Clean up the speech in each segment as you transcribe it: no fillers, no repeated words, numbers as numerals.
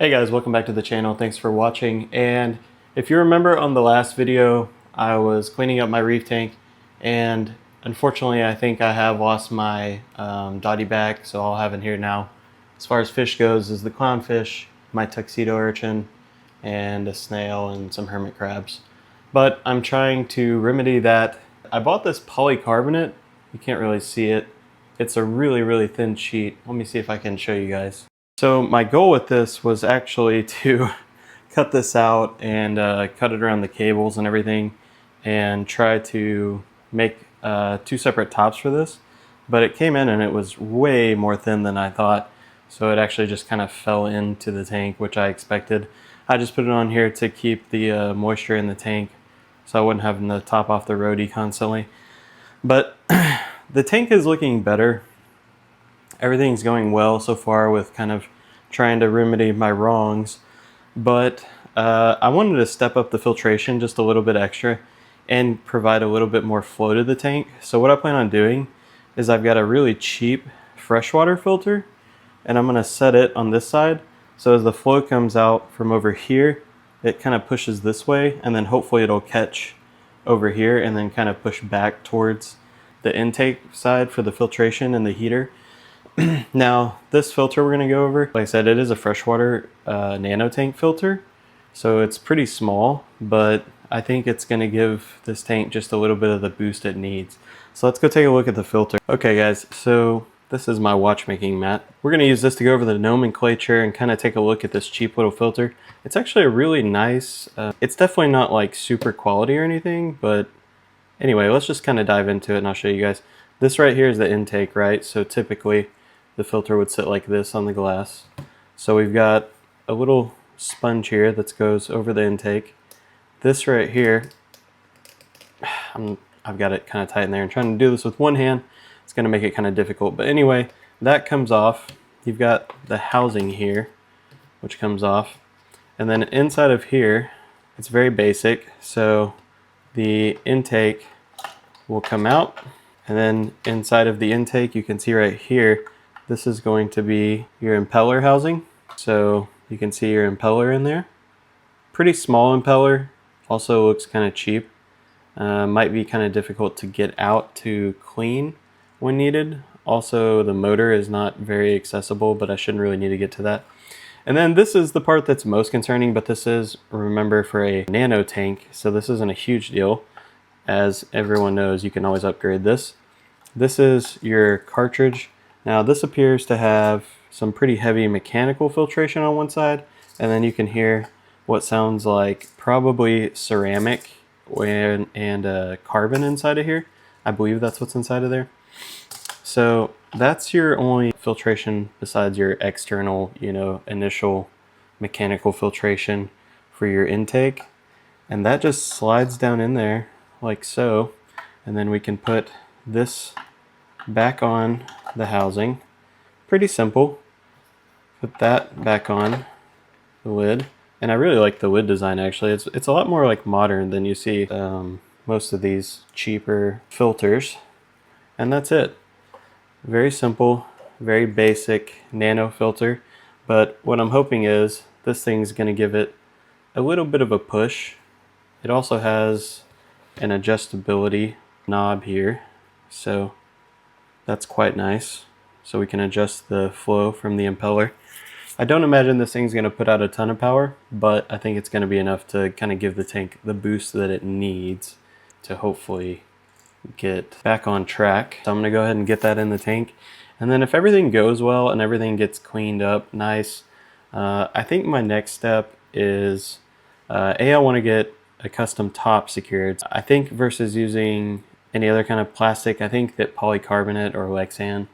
Hey guys, welcome back to the channel. Thanks for watching. And if you remember on the last video, I was cleaning up my reef tank, and unfortunately I think I have lost my dotty back, so all I have in here now as far as fish goes is the clownfish, my tuxedo urchin, and a snail and some hermit crabs. But I'm trying to remedy that. I bought this polycarbonate. You can't really see it. It's a really thin sheet. Let me see if I can show you guys. So my goal with this was actually to cut this out and cut it around the cables and everything and try to make two separate tops for this. But it came in and it was way more thin than I thought. So it actually just kind of fell into the tank, which I expected. I just put it on here to keep the moisture in the tank so I wouldn't have to top off the roadie constantly. But the tank is looking better. Everything's going well so far with kind of trying to remedy my wrongs, but I wanted to step up the filtration just a little bit extra and provide a little bit more flow to the tank. So what I plan on doing is I've got a really cheap freshwater filter, and I'm going to set it on this side. So as the flow comes out from over here, it kind of pushes this way, and then hopefully it'll catch over here and then kind of push back towards the intake side for the filtration and the heater. Now, this filter we're going to go over, like I said, it is a freshwater nano tank filter, so it's pretty small, but I think it's going to give this tank just a little bit of the boost it needs. So let's go take a look at the filter. Okay guys, so this is my watchmaking mat. We're going to use this to go over the nomenclature and kind of take a look at this cheap little filter. It's actually a really nice, it's definitely not like super quality or anything, but anyway, let's just kind of dive into it and I'll show you guys. This right here is the intake, right? So typically the filter would sit like this on the glass. So we've got a little sponge here that goes over the intake. This right here, I've got it kind of tight in there, and trying to do this with one hand, it's going to make it kind of difficult. But anyway, that comes off. You've got the housing here, which comes off. And then inside of here, it's very basic. So the intake will come out. And then inside of the intake, you can see right here, this is going to be your impeller housing. So you can see your impeller in there. Pretty small impeller, also looks kind of cheap. Might be kind of difficult to get out to clean when needed. Also, the motor is not very accessible, but I shouldn't really need to get to that. And then this is the part that's most concerning, but this is, remember, for a nano tank, so this isn't a huge deal. As everyone knows, you can always upgrade this. This is your cartridge. Now this appears to have some pretty heavy mechanical filtration on one side, and then you can hear what sounds like probably ceramic and carbon inside of here. I believe that's what's inside of there. So that's your only filtration besides your external, initial mechanical filtration for your intake. And that just slides down in there like so. And then we can put this back on the housing. Pretty simple. Put that back on the lid. And I really like the lid design actually. It's a lot more like modern than you see most of these cheaper filters. And that's it. Very simple, very basic nano filter. But what I'm hoping is this thing's going to give it a little bit of a push. It also has an adjustability knob here. So that's quite nice. So we can adjust the flow from the impeller. I don't imagine this thing's going to put out a ton of power, but I think it's going to be enough to kind of give the tank the boost that it needs to hopefully get back on track. So I'm going to go ahead and get that in the tank. And then if everything goes well and everything gets cleaned up nice, I think my next step is, I want to get a custom top secured. I think versus using any other kind of plastic, I think that polycarbonate or Lexan,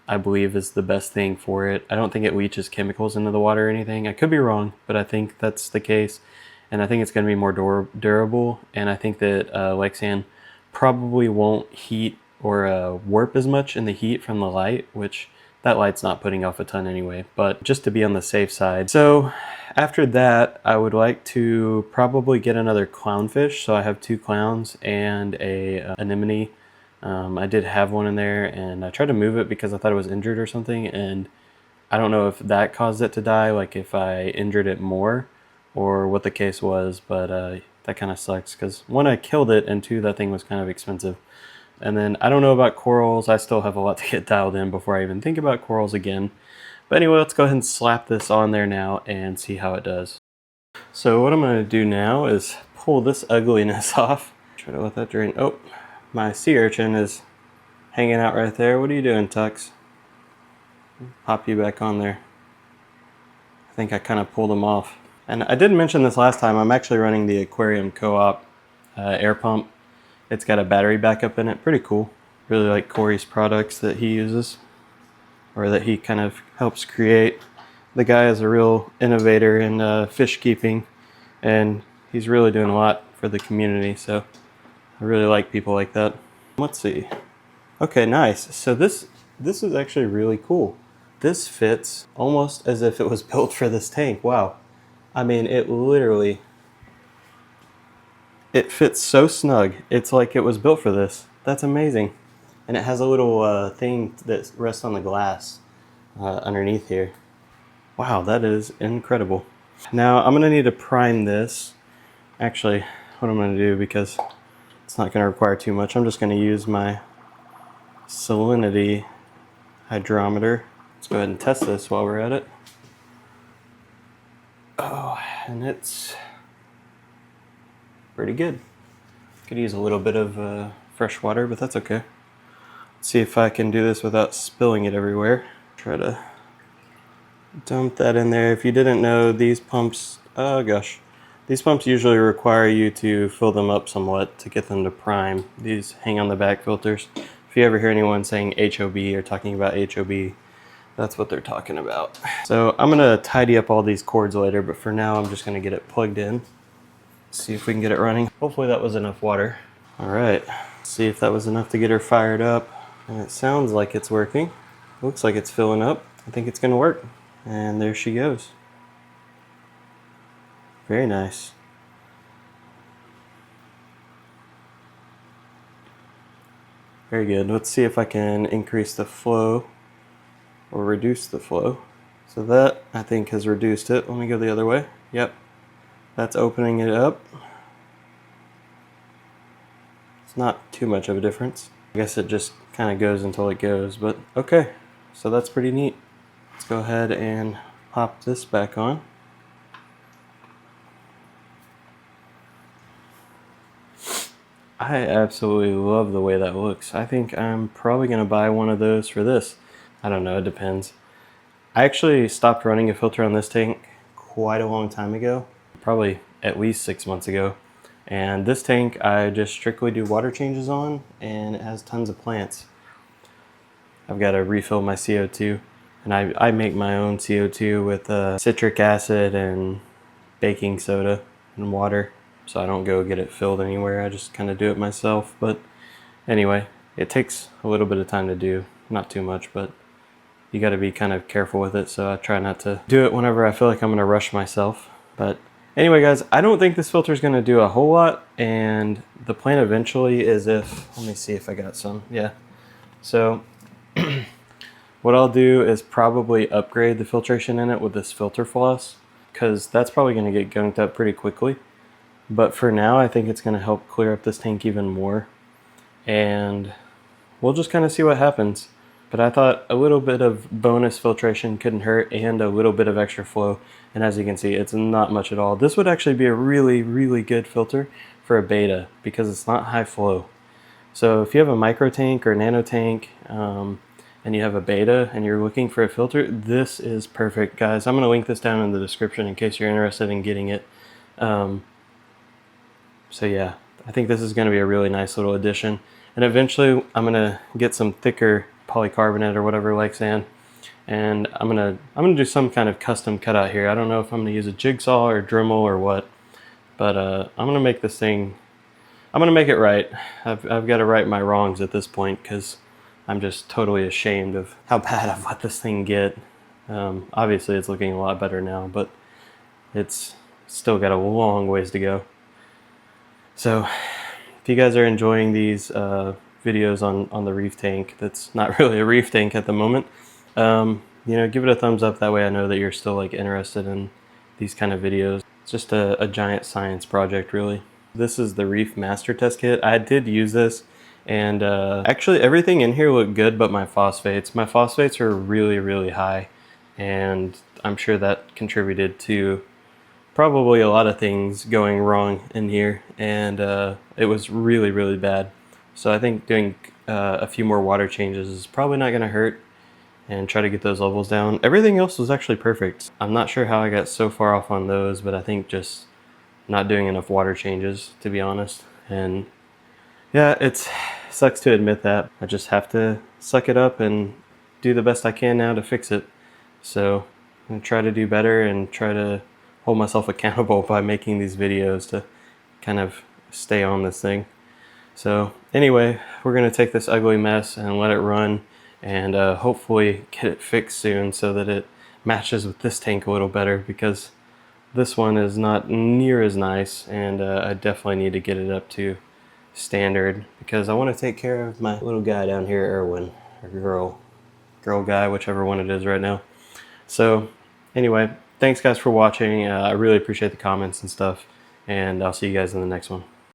I believe, is the best thing for it. I don't think it leaches chemicals into the water or anything. I could be wrong, but I think that's the case. And I think it's going to be more durable. And I think that Lexan probably won't heat or warp as much in the heat from the light, which that light's not putting off a ton anyway, but just to be on the safe side. So after that, I would like to probably get another clownfish. So I have 2 clowns and a anemone. I did have one in there, and I tried to move it because I thought it was injured or something, and I don't know if that caused it to die, like if I injured it more or what the case was, but that kind of sucks because one, I killed it, and two, that thing was kind of expensive. And then I don't know about corals. I still have a lot to get dialed in before I even think about corals again. But anyway, let's go ahead and slap this on there now and see how it does. So what I'm going to do now is pull this ugliness off. Try to let that drain. Oh, my sea urchin is hanging out right there. What are you doing, Tux? Pop you back on there. I think I kind of pulled him off. And I didn't mention this last time, I'm actually running the Aquarium Co-op air pump. It's got a battery backup in it, pretty cool. Really like Corey's products that he uses, or that he kind of helps create. The guy is a real innovator in fish keeping, and he's really doing a lot for the community, so I really like people like that. Let's see. Okay, nice. So this is actually really cool. This fits almost as if it was built for this tank. Wow. I mean, it literally, it fits so snug. It's like it was built for this. That's amazing. And it has a little thing that rests on the glass underneath here. Wow, that is incredible. Now I'm gonna need to prime this. Actually, what I'm gonna do, because it's not gonna require too much, I'm just gonna use my salinity hydrometer. Let's go ahead and test this while we're at it. Oh, and it's pretty good. Could use a little bit of fresh water, but that's okay. Let's see if I can do this without spilling it everywhere. Try to dump that in there. If you didn't know, these pumps, oh gosh, these pumps usually require you to fill them up somewhat to get them to prime. These hang on the back filters. If you ever hear anyone saying HOB or talking about HOB, that's what they're talking about. So I'm gonna tidy up all these cords later, but for now I'm just gonna get it plugged in. See if we can get it running. Hopefully that was enough water. All right, see if that was enough to get her fired up. And it sounds like it's working. Looks like it's filling up. I think it's gonna work. And there she goes. Very nice. Very good. Let's see if I can increase the flow or reduce the flow. So that, I think, has reduced it. Let me go the other way. Yep. That's opening it up. It's not too much of a difference. I guess it just kind of goes until it goes, but okay. So that's pretty neat. Let's go ahead and pop this back on. I absolutely love the way that looks. I think I'm probably going to buy one of those for this. I don't know, it depends. I actually stopped running a filter on this tank quite a long time ago, probably at least 6 months ago. And this tank I just strictly do water changes on, and it has tons of plants. I've got to refill my CO2, and I make my own CO2 with citric acid and baking soda and water. So I don't go get it filled anywhere. I just kind of do it myself. But anyway, it takes a little bit of time to do. Not too much, but you got to be kind of careful with it. So I try not to do it whenever I feel like I'm going to rush myself. But anyway, guys, I don't think this filter is going to do a whole lot. And the plan eventually is if, let me see if I got some. Yeah. So what I'll do is probably upgrade the filtration in it with this filter floss, because that's probably going to get gunked up pretty quickly. But for now, I think it's going to help clear up this tank even more. And we'll just kind of see what happens. But I thought a little bit of bonus filtration couldn't hurt, and a little bit of extra flow. And as you can see, it's not much at all. This would actually be a really, really good filter for a beta because it's not high flow. So if you have a micro tank or nano tank, and you have a beta and you're looking for a filter, this is perfect, guys. I'm going to link this down in the description in case you're interested in getting it. So yeah, I think this is going to be a really nice little addition. And eventually I'm going to get some thicker polycarbonate or whatever like sand. And I'm going to do some kind of custom cutout here. I don't know if I'm going to use a jigsaw or Dremel or what, but I'm going to make this thing, I'm going to make it right. I've got to right my wrongs at this point because I'm just totally ashamed of how bad I've let this thing get. Obviously it's looking a lot better now, but it's still got a long ways to go. So if you guys are enjoying these videos on the reef tank, that's not really a reef tank at the moment, you know, give it a thumbs up. That way I know that you're still like interested in these kind of videos. It's just a giant science project, really. This is the Reef Master Test Kit. I did use this, and actually everything in here looked good but my phosphates. My phosphates are really, really high, and I'm sure that contributed to probably a lot of things going wrong in here, and it was really, really bad. So I think doing a few more water changes is probably not going to hurt, and try to get those levels down. Everything else was actually perfect. I'm not sure how I got so far off on those, but I think just not doing enough water changes, to be honest. And yeah, it sucks to admit that. I just have to suck it up and do the best I can now to fix it. So I'm gonna try to do better and try to hold myself accountable by making these videos to kind of stay on this thing. So anyway, we're gonna take this ugly mess and let it run, and hopefully get it fixed soon so that it matches with this tank a little better, because this one is not near as nice, and I definitely need to get it up to standard, because I want to take care of my little guy down here, Erwin, or girl guy, whichever one it is right now. So anyway, thanks guys for watching. I really appreciate the comments and stuff, and I'll see you guys in the next one.